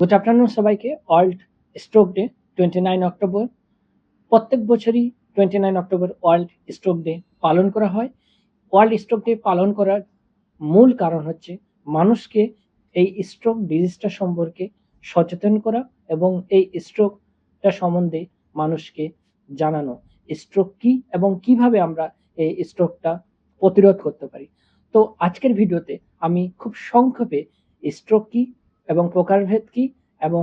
Good afternoon সবাইকে। World stroke day 29 October. প্রত্যেক বছরই 29 অক্টোবর ওয়ার্ল্ড স্ট্রোক ডে পালন করা হয়। ওয়ার্ল্ড স্ট্রোক ডে পালন করার মূল কারণ হচ্ছে মানুষকে এই স্ট্রোক ডিজিজটা সম্পর্কে সচেতন করা এবং এই স্ট্রোকটা সম্বন্ধে মানুষকে জানানো স্ট্রোক কি এবং কিভাবে আমরা এই স্ট্রোকটা প্রতিরোধ করতে পারি। তো আজকের ভিডিওতে আমি খুব সংক্ষেপে স্ট্রোক কি এবং প্রকারভেদ কি এবং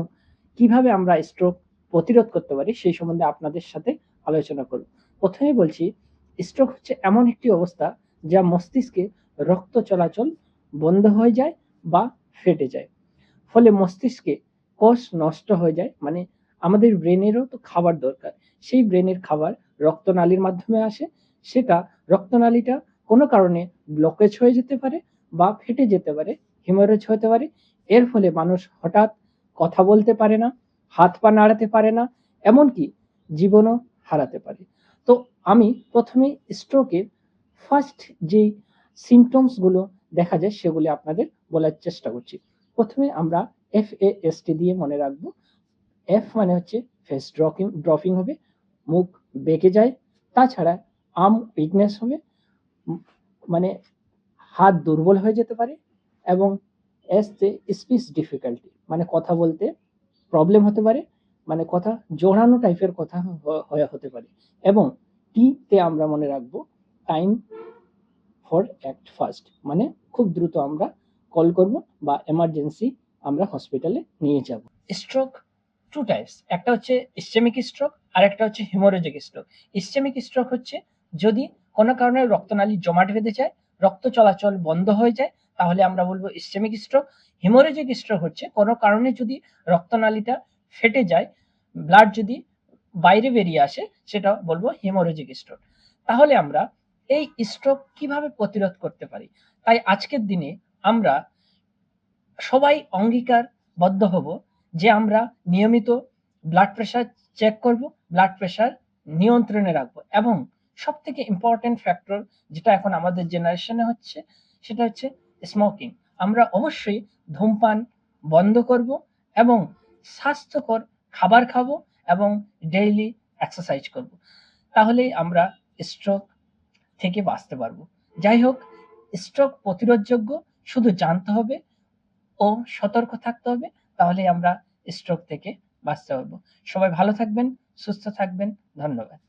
কিভাবে আমরা স্ট্রোক প্রতিরোধ করতে পারি সেই সম্বন্ধে আপনাদের সাথে আলোচনা করব। প্রথমে বলছি, স্ট্রোক হচ্ছে এমন একটি অবস্থা যা মস্তিষ্কে রক্ত চলাচল বন্ধ হয়ে যায় বা ফেটে যায়, ফলে মস্তিষ্কে কোষ নষ্ট হয়ে যায়। মানে আমাদের ব্রেনেরও তো খাবার দরকার, সেই ব্রেনের খাবার রক্তনালীর মাধ্যমে আসে, সেটা রক্তনালীটা কোনো কারণে ব্লকেজ হয়ে যেতে পারে বা ফেটে যেতে পারে, হিমোরেজ হতে পারে। এর ফলে মানুষ হঠাৎ কথা বলতে পারে না, হাত পা নাড়াতে পারে না, এমনকি জীবনও হারাতে পারে। তো আমি প্রথমে স্ট্রোকের ফার্স্ট যে সিমটমসগুলো দেখা যায় সেগুলি আপনাদের বলার চেষ্টা করছি। প্রথমে আমরা FAST দিয়ে মনে রাখবো। এফ মানে হচ্ছে ফেস ড্রপিং হবে, মুখ বেঁকে যায়। তাছাড়া আর্ম উইকনেস হবে, মানে হাত দুর্বল হয়ে যেতে পারে। এবং এস তে স্পিচ ডিফিকাল্টি, মানে কথা বলতে প্রবলেম হতে পারে, মানে কথা জোড়ানো টাইপের কথা হতে পারে। এবং টি তে আমরা মনে রাখবো টাইম ফর অ্যাক্ট ফার্স্ট, মানে খুব দ্রুত আমরা কল করব বা এমার্জেন্সি আমরা হসপিটালে নিয়ে যাব। স্ট্রোক টু টাইপস, একটা হচ্ছে ইসচেমিক স্ট্রোক আর একটা হচ্ছে হিমোরেজিক স্ট্রোক। ইসচেমিক স্ট্রোক হচ্ছে যদি কোনো কারণে রক্তনালী জমাট বেঁধে যায়, রক্ত চলাচল বন্ধ হয়ে যায়, তাহলে আমরা বলবো ইসচেমিক স্ট্রোক। হিমোরেজিক স্ট্রোক হচ্ছে কোনো কারণে যদি রক্তনালীটা ফেটে যায়, ব্লাড যদি বাইরে বেরিয়ে আসে, সেটা বলবো হিমোরেজিক স্ট্রোক। তাহলে আমরা এই স্ট্রোক কিভাবে প্রতিরোধ করতে পারি, তাই আজকের দিনে আমরা সবাই অঙ্গীকারবদ্ধ হব যে আমরা নিয়মিত ব্লাড প্রেশার চেক করব, ব্লাড প্রেশার নিয়ন্ত্রণে রাখবো। এবং সব থেকে ইম্পর্টেন্ট ফ্যাক্টর যেটা এখন আমাদের জেনারেশনে হচ্ছে, সেটা হচ্ছে স্মোকিং। আমরা অবশ্যই ধূমপান বন্ধ করব এবং স্বাস্থ্যকর খাবার খাবো এবং ডেইলি এক্সারসাইজ করব। তাহলেই আমরা স্ট্রোক থেকে বাঁচতে পারবো। যাই হোক, স্ট্রোক প্রতিরোধযোগ্য, শুধু জানতে হবে ও সতর্ক থাকতে হবে, তাহলে আমরা স্ট্রোক থেকে বাঁচতে পারবো। সবাই ভালো থাকবেন, সুস্থ থাকবেন। ধন্যবাদ।